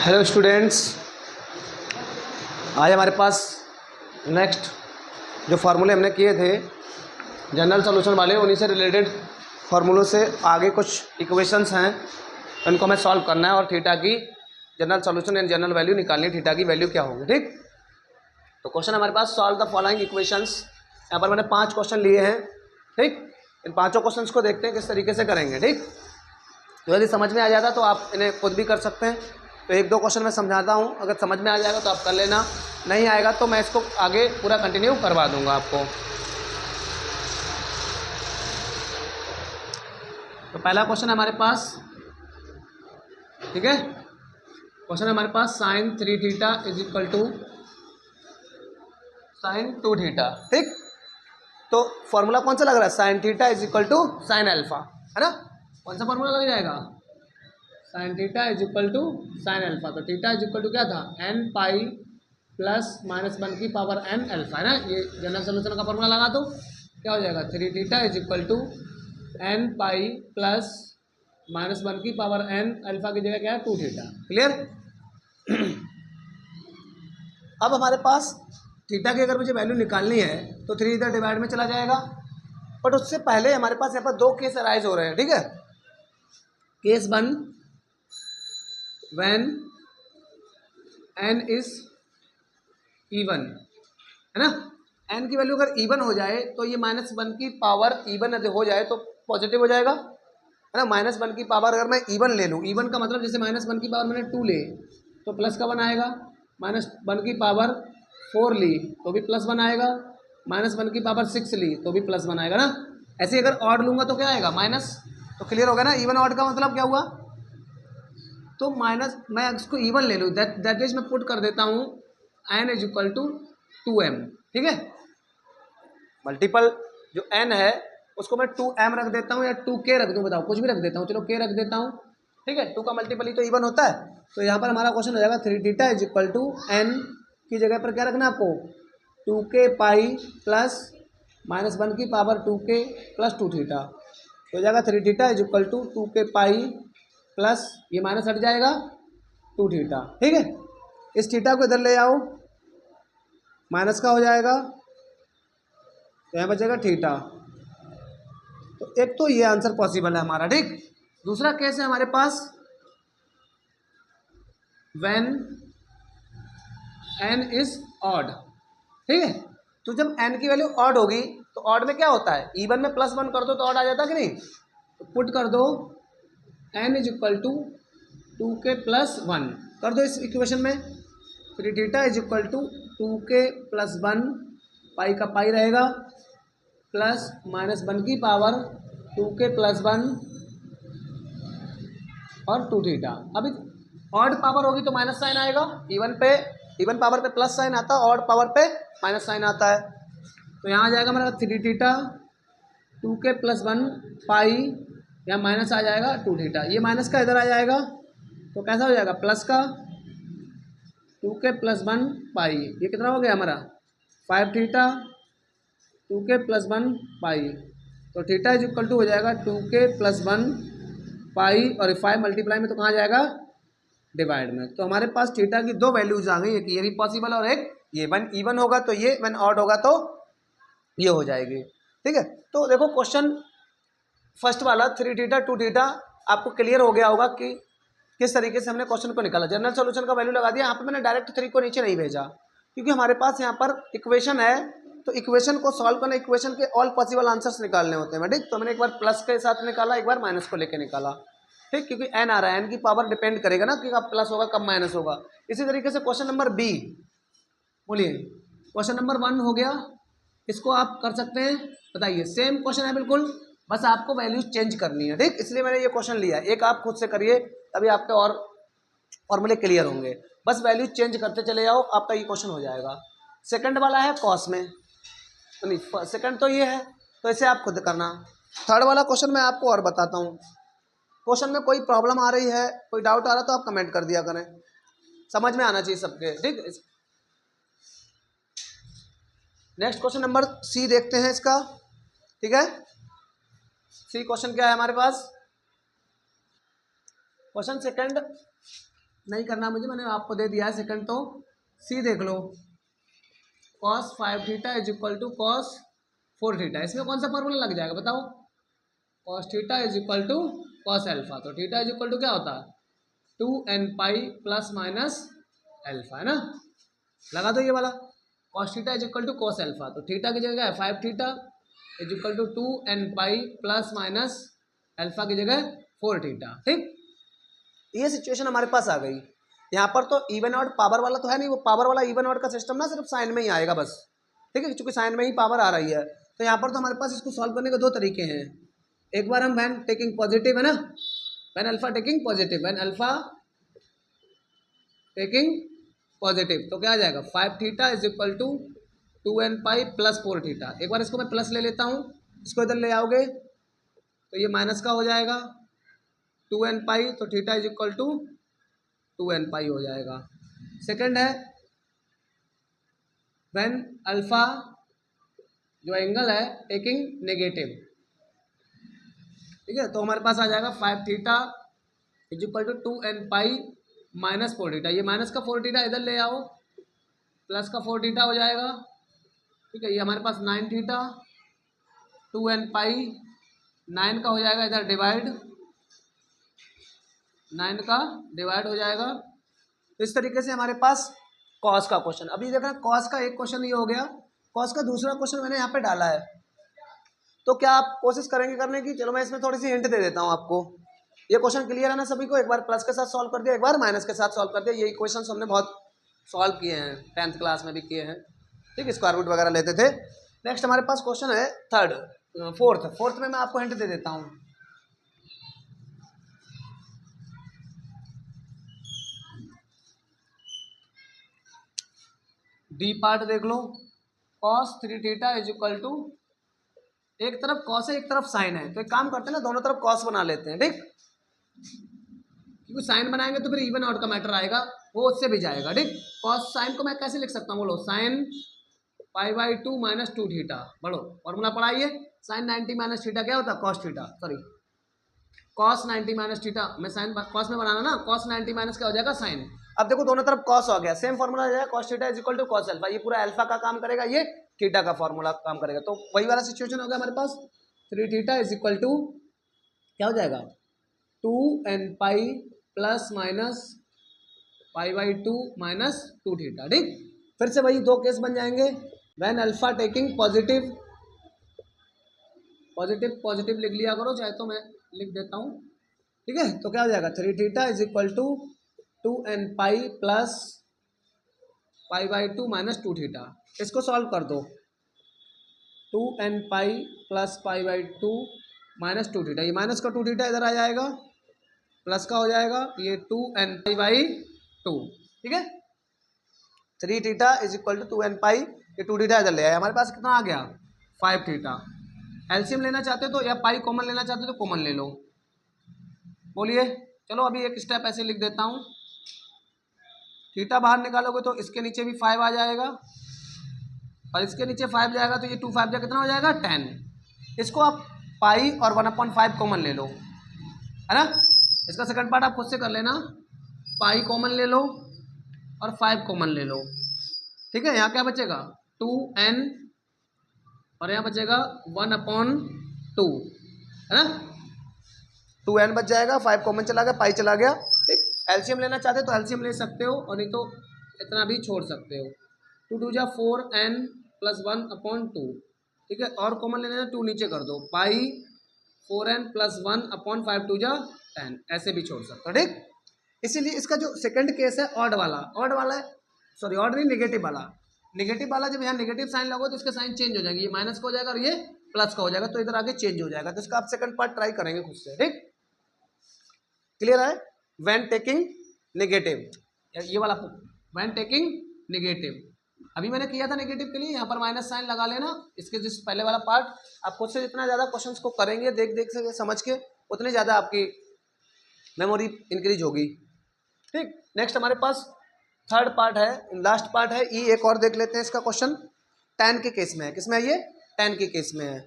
Hello students, आज हमारे पास next जो फार्मूले हमने किए थे जनरल सॉल्यूशन वाले, उन्हीं से रिलेटेड फार्मूलों से आगे कुछ इक्वेशंस हैं, उनको हमें सॉल्व करना है और थीटा की general solution and general value निकालनी है, थीटा की वैल्यू क्या होगी। ठीक, तो क्वेश्चन हमारे पास सॉल्व द फॉलोइंग इक्वेशंस। यहाँ पर मैंने 5 क्वेश्चन लिए हैं। ठीक, इन 5 क्वेश्चंस को देखते हैं किस तरीके से करेंगे। ठीक, तो यदि समझ में आ जाता तो आप इन्हें खुद भी कर सकते हैं। तो 1-2 क्वेश्चन मैं समझाता हूँ, अगर समझ में आ जाएगा तो आप कर लेना, नहीं आएगा तो मैं इसको आगे पूरा कंटिन्यू करवा दूंगा आपको। तो पहला क्वेश्चन है हमारे पास, ठीक है, क्वेश्चन है हमारे पास sin 3 theta is equal to sin 2 theta. ठीक, तो फॉर्मूला कौन सा लग रहा है? sin theta is equal to sine alpha, है ना? कौन सा फॉर्मूला लग जाएगा? sin theta is equal to sine alpha. तो थीटा इज इक्वल टू क्या था? n पाई प्लस माइनस 1 की पावर n अल्फा, है ना? ये जनरल सॉल्यूशन का फॉर्मूला लगा दो, क्या हो जाएगा? 3 theta is equal to n pi plus minus 1 की पावर n अल्फा की जगह क्या है? 2 थीटा। क्लियर? अब हमारे पास थीटा की अगर मुझे वैल्यू निकालनी है तो 3 इधर डिवाइड में चला जाएगा, बट उससे पहले हमारे पास यहाँ पर 2 केस अराइज हो रहे हैं। ठीक है, case 1 when n is even, है ना? n की वैल्यू अगर इवन हो जाए तो ये -1 की पावर इवन हो जाए तो पॉजिटिव हो जाएगा, है ना? -1 की पावर अगर मैं इवन ले लूँ, इवन का मतलब जैसे -1 की पावर मैंने 2 ले तो प्लस का 1 आएगा, -1 की पावर 4 ली तो भी +1 आएगा, -1 की पावर 6 ली तो भी +1 आएगा ना। ऐसे अगर ऑड लूँगा तो क्या आएगा? माइनस। तो क्लियर होगा ना? इवन ऑड का मतलब क्या हुआ? तो माइनस, मैं इसको इवन ले लूँ, दैट इज मैं पुट कर देता हूँ n is equal to 2m। ठीक है, मल्टीपल जो n है उसको मैं 2m रख देता हूँ या 2k रख दूँ, बताओ, कुछ भी रख देता हूँ, चलो k रख देता हूँ। ठीक है, 2 का मल्टीपल ही तो इवन होता है। तो यहाँ पर हमारा क्वेश्चन हो जाएगा 3 theta is equal to n की जगह पर क्या रखना है आपको? 2k पाई प्लस -1 की पावर 2k प्लस 2 थीटा। तो हो जाएगा 3 theta is equal to 2k pi plus ये माइनस हट जाएगा 2 थीटा। ठीक है, इस थीटा को इधर ले आओ, माइनस का हो जाएगा तो यहाँ बचेगा थीटा। तो एक तो ये आंसर पॉसिबल है हमारा। ठीक, दूसरा केस है हमारे पास व्हेन n इज ऑड। ठीक है, तो जब n की वैल्यू ऑड होगी तो ऑड में क्या होता है? इवन में +1 कर दो तो ऑड आ जाता कि नहीं? तो पुट कर दो n is equal to 2k plus 1 कर दो इस इक्वेशन में। 3 theta is equal to 2k plus 1, pi का पाई रहेगा, प्लस -1 की पावर 2k प्लस 1 और 2 थीटा। अभी ऑड पावर होगी तो माइनस साइन आएगा, इवन पावर पे प्लस साइन आता है, ऑड पावर पे माइनस साइन आता है। तो यहाँ आ जाएगा मेरा 3 थीटा 2k प्लस 1 पाई, यहाँ माइनस आ जाएगा 2 थीटा, ये माइनस का इधर आ जाएगा तो कैसा हो जाएगा? प्लस का 2k प्लस 1 पाई, ये कितना हो गया हमारा? 5 थीटा 2k प्लस 1 पाई। तो थीटा इज इक्वल टू हो जाएगा 2k प्लस 1 पाई, और 5 मल्टीप्लाई में तो कहाँ जाएगा? डिवाइड में। तो हमारे पास थीटा की 2 वैल्यूज आ गई, एक ये भी पॉसिबल और एक ये। वन इवन होगा तो ये, वन ऑड होगा तो ये हो जाएगी। ठीक है, तो देखो क्वेश्चन फर्स्ट वाला 3 थीटा 2 थीटा आपको क्लियर हो गया होगा कि किस तरीके से हमने क्वेश्चन को निकाला। जनरल सॉल्यूशन का वैल्यू लगा दिया, यहाँ पे मैंने डायरेक्ट 3 को नीचे नहीं भेजा क्योंकि हमारे पास यहाँ पर इक्वेशन है, तो इक्वेशन को सॉल्व करना, इक्वेशन के ऑल पॉसिबल आंसर्स निकालने होते हैं। ठीक, तो मैंने एक बार प्लस के साथ निकाला, एक बार माइनस को लेकर निकाला। ठीक, क्योंकि n आ रहा है, n की पावर डिपेंड करेगा ना कि कब प्लस होगा कब माइनस होगा। इसी तरीके से क्वेश्चन नंबर बी, बोलिए, क्वेश्चन नंबर 1 हो गया, इसको आप कर सकते हैं। बताइए, सेम क्वेश्चन है बिल्कुल, बस आपको वैल्यूज चेंज करनी है। ठीक, इसलिए मैंने ये क्वेश्चन लिया। एक आप खुद से करिए तभी आपके और फॉर्मूले क्लियर होंगे। बस वैल्यूज चेंज करते चले जाओ, आपका ये क्वेश्चन हो जाएगा। सेकंड वाला है कॉस में, तो नहीं, सेकंड तो ये है, तो इसे आप खुद करना। थर्ड वाला क्वेश्चन मैं आपको और बताता हूँ। क्वेश्चन में कोई प्रॉब्लम आ रही है, कोई डाउट आ रहा है तो आप कमेंट कर दिया करें, समझ में आना चाहिए सबके। ठीक, नेक्स्ट क्वेश्चन नंबर सी देखते हैं इसका। ठीक है, सी क्वेश्चन क्या है हमारे पास? क्वेश्चन सेकंड नहीं करना मुझे, मैंने आपको दे दिया है सेकंड। तो सी देख लो, cos 5 theta is equal to cos 4 theta. इसमें कौन सा फॉर्मूला लग जाएगा बताओ? Cos theta is equal to cos alpha. तो थीटा इज इक्वल टू क्या होता है? 2n pi plus minus alpha, है ना। लगा दो ये वाला, cos theta is equal to cos alpha. तो थीटा की जगह है 5 theta is equal to 2n pi plus minus alpha की जगह 4 थीटा। ठीक, ये सिचुएशन हमारे पास आ गई। यहाँ पर तो इवन ऑड पावर वाला तो है नहीं, वो पावर वाला इवन ऑड का सिस्टम ना सिर्फ साइन में ही आएगा बस। ठीक है, क्योंकि साइन में ही पावर आ रही है। तो यहाँ पर तो हमारे पास इसको सॉल्व करने के दो तरीके हैं। एक बार हम व्हेन टेकिंग पॉजिटिव, है ना, when alpha taking positive, when alpha taking positive, तो क्या आ जाएगा? 5 theta is equal to 2n pi plus 4 theta. एक बार इसको मैं प्लस ले लेता हूँ, इसको इधर ले आओगे तो ये माइनस का हो जाएगा 2n पाई, तो theta is equal to 2n pi हो जाएगा। सेकंड है व्हेन अल्फा जो एंगल है टेकिंग नेगेटिव। ठीक है, तो हमारे पास आ जाएगा 5 theta is equal to 2n pi minus 4 theta. ये माइनस का 4 थीटा इधर ले आओ, प्लस का 4 थीटा हो जाएगा। ठीक है, ये हमारे पास 9 थीटा 2n पाई 9 का हो जाएगा इधर डिवाइड, 9 का डिवाइड हो जाएगा। तो इस तरीके से हमारे पास कॉस का क्वेश्चन। अभी देखा कॉस का एक क्वेश्चन ये हो गया, कॉस का दूसरा क्वेश्चन मैंने यहाँ पे डाला है। तो क्या आप कोशिश करेंगे करने की? चलो मैं इसमें थोड़ी सी हिंट दे देता हूँ आपको। ये क्वेश्चन क्लियर है ना सभी को? एक बार प्लस के साथ सॉल्व कर दिया, एक बार माइनस के साथ सॉल्व कर दिया। यही क्वेश्चन हमने बहुत सॉल्व किए हैं, 10th क्लास में भी किए हैं। ठीक है, स्क्वायर रूट वगैरह लेते थे। नेक्स्ट हमारे पास क्वेश्चन है फोर्थ में मैं आपको हिंट दे देता हूँ। डी पार्ट देख लो, cos 3 theta is equal to, एक तरफ कॉस है एक तरफ साइन है, तो एक काम करते हैं ना, दोनों तरफ कॉस बना लेते हैं। ठीक, क्योंकि साइन बनाएंगे तो फिर इवन आउट का मैटर आएगा, वो उससे भी जाएगा। ठीक, कॉस साइन को मैं कैसे लिख सकता हूँ बोलो? Sine pi by 2 minus 2 theta. बढ़ो फॉर्मूला पढ़ाइए। साइन 90 माइनस थीटा क्या होता है? Cos theta, sorry cos 90 minus theta. मैं साइन कॉस में बनाना ना, कॉस 90 माइनस क्या हो जाएगा? साइन। अब देखो दोनों तरफ कॉस हो गया, सेम फॉर्मूला आ जाएगा, cos theta is equal to cos alpha. ये पूरा अल्फा का काम करेगा, ये थीटा का फॉर्मूला काम करेगा। तो वही वाला सिचुएशन हो गया हमारे पास। 3 थीटा इज इक्वल टू क्या हो जाएगा? 2n pi plus minus pi by 2 minus 2 theta. ठीक, फिर से वही दो केस बन जाएंगे। When alpha taking positive, positive positive लिख लिया करो, चाहे तो मैं लिख देता हूँ। ठीक है, तो क्या हो जाएगा? 3 theta is equal to 2n pi plus pi by 2 minus 2 theta. इसको सॉल्व कर दो, 2n pi plus pi by 2 minus 2 theta. ये माइनस का 2 थीटा इधर आ जाएगा, प्लस का हो जाएगा ये 2n पाई बाई 2। ठीक है, 3 theta is equal to 2n pi, ये 2 थीटा इधर ले आया। हमारे पास कितना आ गया? 5 थीटा। एलसीएम लेना चाहते हो तो, या पाई कॉमन लेना चाहते हो तो कॉमन ले लो। बोलिए, चलो अभी एक स्टेप ऐसे लिख देता हूँ। थीटा बाहर निकालोगे तो इसके नीचे भी 5 आ जाएगा, और इसके नीचे 5 जाएगा तो ये 2 5 कितना हो जाएगा? 10। इसको आप पाई और 1/5 कॉमन ले लो, है ना। इसका सेकंड पार्ट आप खुद से कर लेना, पाई कॉमन ले लो और 5 कॉमन ले लो। ठीक है, यहाँ क्या बचेगा? 2n, और यहाँ बचेगा 1/2, है ना। 2n बच जाएगा, 5 कॉमन चला गया, पाई चला गया। ठीक, एलसीएम लेना चाहते हो तो एलसीएम ले सकते हो, और नहीं तो इतना भी छोड़ सकते हो। 2 2 जा 4n प्लस 1/2। ठीक है, और कॉमन लेना है 2 नीचे कर दो, पाई 4n प्लस 1/5 2 जा 10, ऐसे भी छोड़ सकते हो। ठीक, इसीलिए इसका जो सेकंड केस है ऑड वाला है, सॉरी ऑड नहीं, नेगेटिव वाला जब यहाँ नेगेटिव साइन लगो तो इसके साइन चेंज हो जाएंगे, ये माइनस का हो जाएगा और ये प्लस का हो जाएगा, तो इधर आगे चेंज हो जाएगा। तो इसका आप सेकंड पार्ट ट्राई करेंगे खुद से। ठीक, क्लियर है? व्हेन टेकिंग नेगेटिव, ये वाला व्हेन टेकिंग नेगेटिव अभी मैंने किया था नेगेटिव के लिए, यहाँ पर माइनस साइन लगा लेना। इसके जिस पहले वाला पार्ट आप खुद से जितना ज़्यादा क्वेश्चंस को करेंगे देख देख से समझ के, उतनी ज़्यादा आपकी मेमोरी इंक्रीज होगी। ठीक, नेक्स्ट हमारे पास थर्ड पार्ट है, लास्ट पार्ट है ई। एक और देख लेते हैं इसका क्वेश्चन, tan के केस में है। किसमें है ये? tan के केस में है।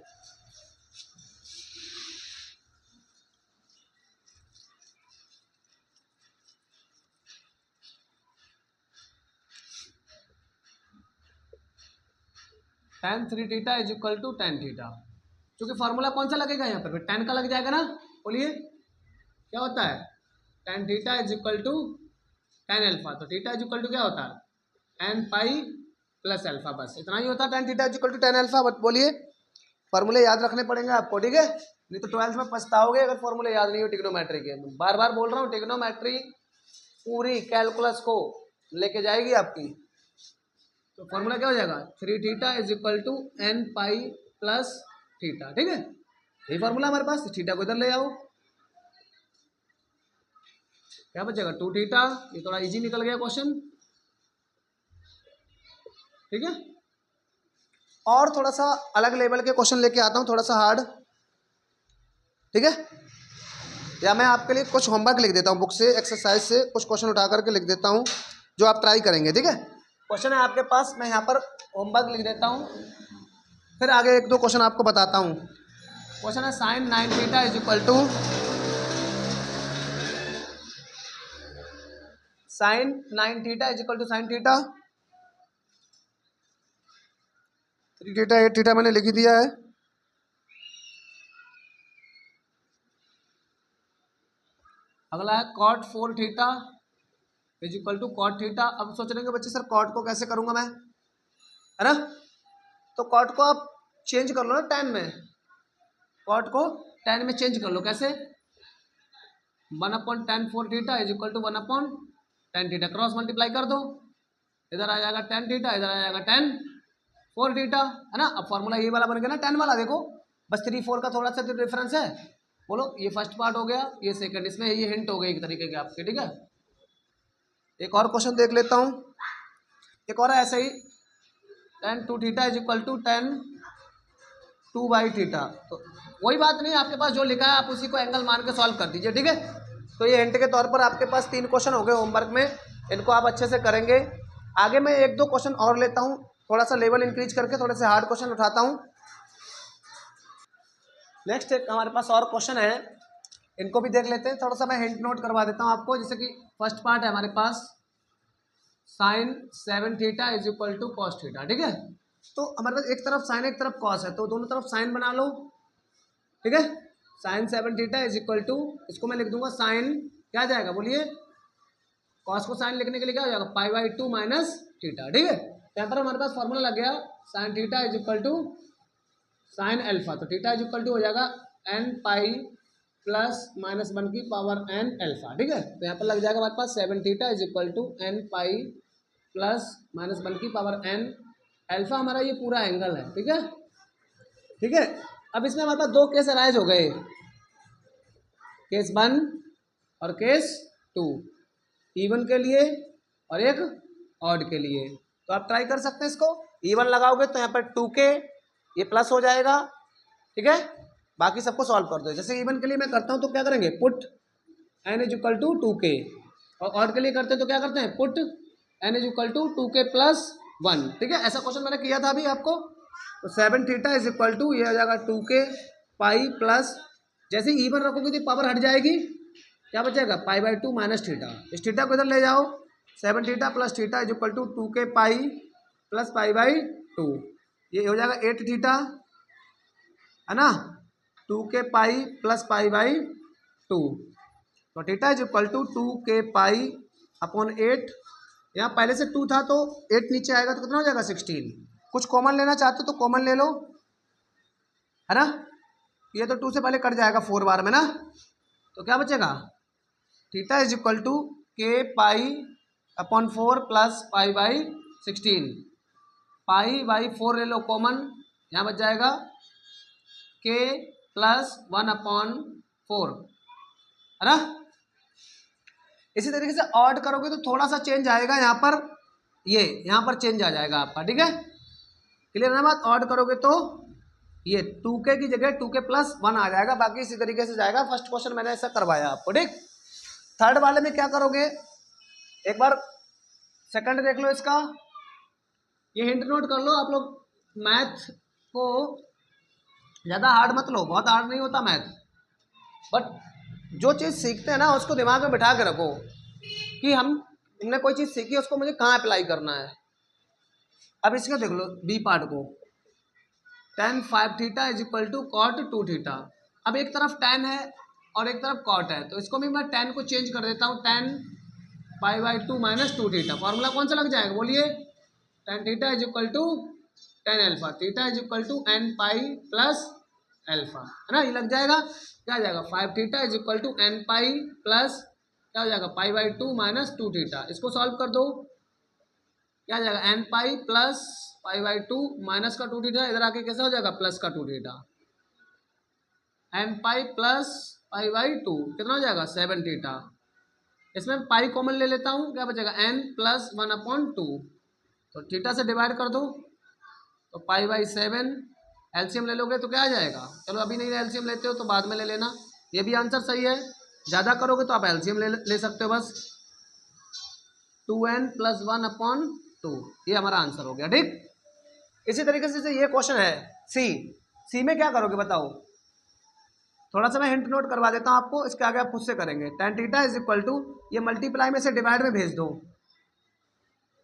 tan 3 theta is equal to tan theta, क्योंकि फार्मूला कौन सा लगेगा यहाँ पर, tan का लग जाएगा ना। बोलिए क्या होता है, tan theta is equal to tan alpha. तो थीटा इज इक्वल टू क्या होता है, n पाई प्लस अल्फा, बस इतना ही होता है tan theta is equal to tan alpha. But बोलिए फार्मूले याद रखने पड़ेंगे आपको, ठीक है, नहीं तो 12th में पछताओगे अगर फॉर्मूले याद नहीं हो ट्रिग्नोमेट्री के। बार बार बोल रहा हूँ, ट्रिग्नोमेट्री पूरी कैलकुलस को लेके जाएगी आपकी। तो फॉर्मूला क्या हो जाएगा, 3 theta is equal to n pi plus theta, ठीक है, यही फॉर्मूला हमारे पास। थीटा को इधर ले आओ, क्या बचेगा 2 थीटा। ये थोड़ा इजी निकल गया क्वेश्चन, ठीक है। और थोड़ा सा अलग लेवल के क्वेश्चन लेके आता हूँ, थोड़ा सा हार्ड, ठीक है। या मैं आपके लिए कुछ होमवर्क लिख देता हूँ बुक से, एक्सरसाइज से कुछ क्वेश्चन उठा करके लिख देता हूँ जो आप ट्राई करेंगे, ठीक है। क्वेश्चन है आपके पास, मैं यहाँ पर होमवर्क लिख देता हूँ, फिर आगे एक दो क्वेश्चन आपको बताता हूँ। क्वेश्चन है sine 9 theta is equal to sine 9 theta is equal to sine theta 3 theta 8 theta मैंने लिख ही दिया है। अगला है cot 4 theta is equal to cot theta. अब सोच रहे हैं बच्चे सर कॉट को कैसे करूंगा मैं, है ना। तो कॉट को आप चेंज कर लो ना tan में, कॉट को tan में चेंज कर लो, कैसे 1/tan 4 theta is equal to 1/tan theta, cross multiply कर दो, इधर आ जाएगा tan थीटा, इधर आ जाएगा tan 4 थीटा, है ना। अब फॉर्मूला ये वाला बन गया ना tan वाला, देखो बस 3 4 का थोड़ा सा डिफरेंस है। बोलो ये फर्स्ट पार्ट हो गया, ये सेकंड, इसमें ये हिंट हो गई एक तरीके के आपके, ठीक है। एक और क्वेश्चन देख लेता हूँ, एक और है ऐसे ही, tan 2 theta is equal to tan 2 theta. तो वही बात नहीं, आपके पास जो लिखा है आप उसी को एंगल मान के सॉल्व कर दीजिए, ठीक है। तो ये हिंट के तौर पर आपके पास 3 क्वेश्चन हो गए होमवर्क में, इनको आप अच्छे से करेंगे। आगे मैं एक दो क्वेश्चन और लेता हूँ, थोड़ा सा लेवल इंक्रीज करके थोड़े से हार्ड क्वेश्चन उठाता हूँ। नेक्स्ट एक हमारे पास और क्वेश्चन है, इनको भी देख लेते हैं। थोड़ा सा मैं हिंट नोट करवा देता हूँ आपको, जैसे कि फर्स्ट पार्ट है हमारे पास sine 7 theta is equal to cos theta, ठीक है। तो हमारे पास एक तरफ साइन एक तरफ कॉस है, तो दोनों तरफ साइन बना लो, ठीक है। Sine 7 theta is equal to, इसको मैं लिख दूंगा साइन, क्या आ जाएगा बोलिए, कॉस को साइन लिखने के लिए क्या हो जाएगा π/2 माइनस थीटा, ठीक है। यहाँ पर हमारे पास फॉर्मूला लग गया sine theta is equal to sine alpha. तो थीटा इज इक्वल टू हो जाएगा n पाई प्लस माइनस 1 की पावर n अल्फा, ठीक है। तो यहाँ पर लग जाएगा हमारे पास 7 theta is equal to n pi plus minus 1 की पावर n अल्फा, हमारा ये पूरा एंगल है, ठीक है, ठीक है। अब इसमें हमारे पास दो केस अराइज हो गए, केस 1 और केस 2, इवन के लिए और एक ऑड के लिए। तो आप ट्राई कर सकते हैं इसको, इवन लगाओगे तो यहाँ पर 2k ये प्लस हो जाएगा, ठीक है। बाकी सबको सॉल्व कर दो। जैसे इवन के लिए मैं करता हूँ तो क्या करेंगे, put n is equal to 2k, और ऑड के लिए करते हैं तो क्या करते हैं, put n is equal to 2k plus 1, ठीक है। ऐसा क्वेश्चन मैंने किया था अभी आपको। तो 7 थीटा इज इक्वल टू ये हो जाएगा 2k पाई प्लस, जैसे इवन रखोगे तो पावर हट जाएगी, क्या बचेगा π/2 माइनस थीटा। इस थीटा को इधर ले जाओ, 7 theta plus theta is equal to 2k pi plus π/2, ये हो जाएगा 8 थीटा, है ना, 2k पाई प्लस π/2। तो theta is equal to 2k pi upon 8, यहाँ पहले से 2 था तो 8 नीचे आएगा तो कितना हो जाएगा 16। कुछ कॉमन लेना चाहते हो तो कॉमन ले लो, है ना। ये तो 2 से पहले कट जाएगा 4 बार में ना, तो क्या बचेगा, theta is equal to k pi upon 4 plus π/16, π/4 ले लो कॉमन, यहाँ बच जाएगा k प्लस 1/4, है ना। इसी तरीके से ऑड करोगे तो थोड़ा सा चेंज आएगा, यहाँ पर ये यहाँ पर चेंज आ जाएगा आपका, ठीक है। क्लियर है ना बात, ऑड करोगे तो ये 2k की जगह 2k प्लस 1 आ जाएगा, बाकी इसी तरीके से जाएगा। फर्स्ट क्वेश्चन मैंने ऐसा करवाया आपको, ठीक। थर्ड वाले में क्या करोगे, एक बार सेकंड देख लो इसका, ये हिंट नोट कर लो आप लोग। मैथ को ज़्यादा हार्ड मत लो, बहुत हार्ड नहीं होता मैथ, बट जो चीज़ सीखते हैं ना उसको दिमाग में बिठा के रखो कि हमने कोई चीज़ सीखी, उसको मुझे कहाँ अप्लाई करना है। अब इसका देख लो बी पार्ट को, tan 5 theta is equal to cot 2 theta. अब एक तरफ tan है और एक तरफ cot है, तो इसको भी मैं tan को चेंज कर देता हूँ, tan pi by 2 minus 2 theta. Formula कौन सा लग जाएगा बोलिए, tan theta is equal to tan alpha, theta is equal to n pi plus alpha, है ना, ये लग जाएगा। क्या आ जाएगा 5 theta is equal to n pi plus क्या हो जाएगा पाई बाई 2 माइनस 2 थीटा। इसको सॉल्व कर दो, क्या आ जाएगा n pi plus pi by 2 minus का 2 थीटा, इधर आके कैसा हो जाएगा प्लस का 2 theta, n pi plus pi by 2 कितना हो जाएगा 7 थीटा। इसमें पाई कॉमन ले लेता हूँ, क्या बचेगा n प्लस 1/2, तो थीटा से डिवाइड कर दो तो पाई बाई 7, एलसीएम ले लोगे तो क्या आ जाएगा, चलो अभी नहीं एलसीएम लेते हो तो बाद में ले लेना, ये भी आंसर सही है। ज़्यादा करोगे तो आप एलसीएम ले सकते हो बस, 2n प्लस 1/2, ये हमारा आंसर हो गया, ठीक। इसी तरीके से ये क्वेश्चन है सी में क्या करोगे बताओ, थोड़ा सा मैं हिंट नोट करवा देता हूँ आपको, इसके आगे आप खुद से करेंगे। tan theta is equal to, ये मल्टीप्लाई में से डिवाइड में भेज दो,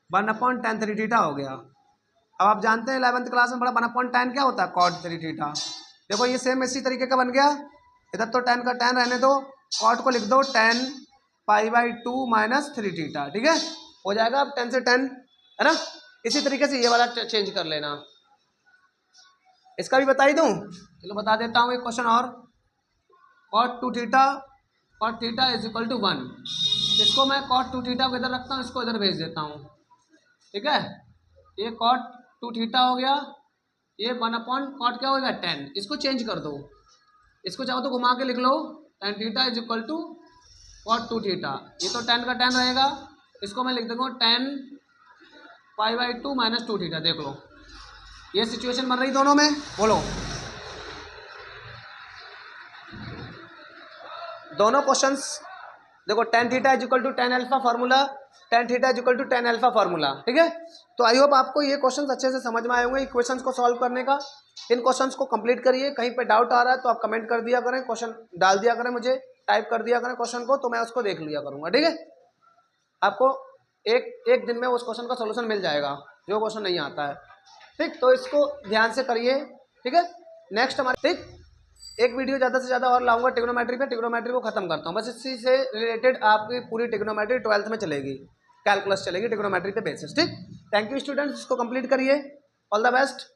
1/tan 3 थीटा हो गया। अब आप जानते हैं 11th क्लास में बड़ा 1/tan क्या होता है, cot 3 थीटा। देखो ये सेम इसी तरीके का बन गया, इधर तो tan का tan रहने दो, cot को लिख दो tan pi by 2 minus 3 theta, ठीक है, हो जाएगा। अब 10 से 10 है ना, इसी तरीके से ये वाला चेंज कर लेना। इसका भी बता ही दूँ, चलो बता देता हूँ एक क्वेश्चन और, cot 2 theta, cot theta is equal to 1, इसको मैं cot 2 थीटा को इधर रखता हूँ, इसको इधर भेज देता हूँ, ठीक है। ये cot 2 थीटा हो गया, ये 1/cot क्या होगा 10, इसको चेंज कर दो, इसको चाहो तो घुमा के लिख लो, tan theta is equal to cot 2 theta, ये तो tan का tan रहेगा, इसको मैं लिख दूँगा tan pi by 2 minus 2 theta. देख लो ये सिचुएशन बन रही दोनों में, बोलो दोनों क्वेश्चंस देखो, tan theta is equal to tan alpha formula, tan theta is equal to tan alpha formula, ठीक है। तो आई होप आपको ये क्वेश्चंस अच्छे से समझ में आए होंगे, इक्वेशंस को सॉल्व करने का। इन क्वेश्चंस को कंप्लीट करिए, कहीं पे डाउट आ रहा है तो आप कमेंट कर दिया करें, क्वेश्चन डाल दिया करें, मुझे टाइप कर दिया करें क्वेश्चन को, तो मैं उसको देख लिया करूँगा, ठीक है। आपको एक दिन में उस क्वेश्चन का सोल्यूशन मिल जाएगा जो क्वेश्चन नहीं आता है, ठीक। तो इसको ध्यान से करिए, ठीक है। नेक्स्ट हमारे ठीक एक वीडियो ज़्यादा से ज़्यादा और लाऊंगा ट्रिग्नोमेट्री पे, ट्रिग्नोमेट्री को खत्म करता हूँ बस, इसी से रिलेटेड आपकी पूरी ट्रिग्नोमेट्री 12th में चलेगी, कैलकुलस चलेगी ट्रिग्नोमेट्री पे बेसिस, ठीक। थैंक यू स्टूडेंट्स, इसको कंप्लीट करिए, ऑल द बेस्ट।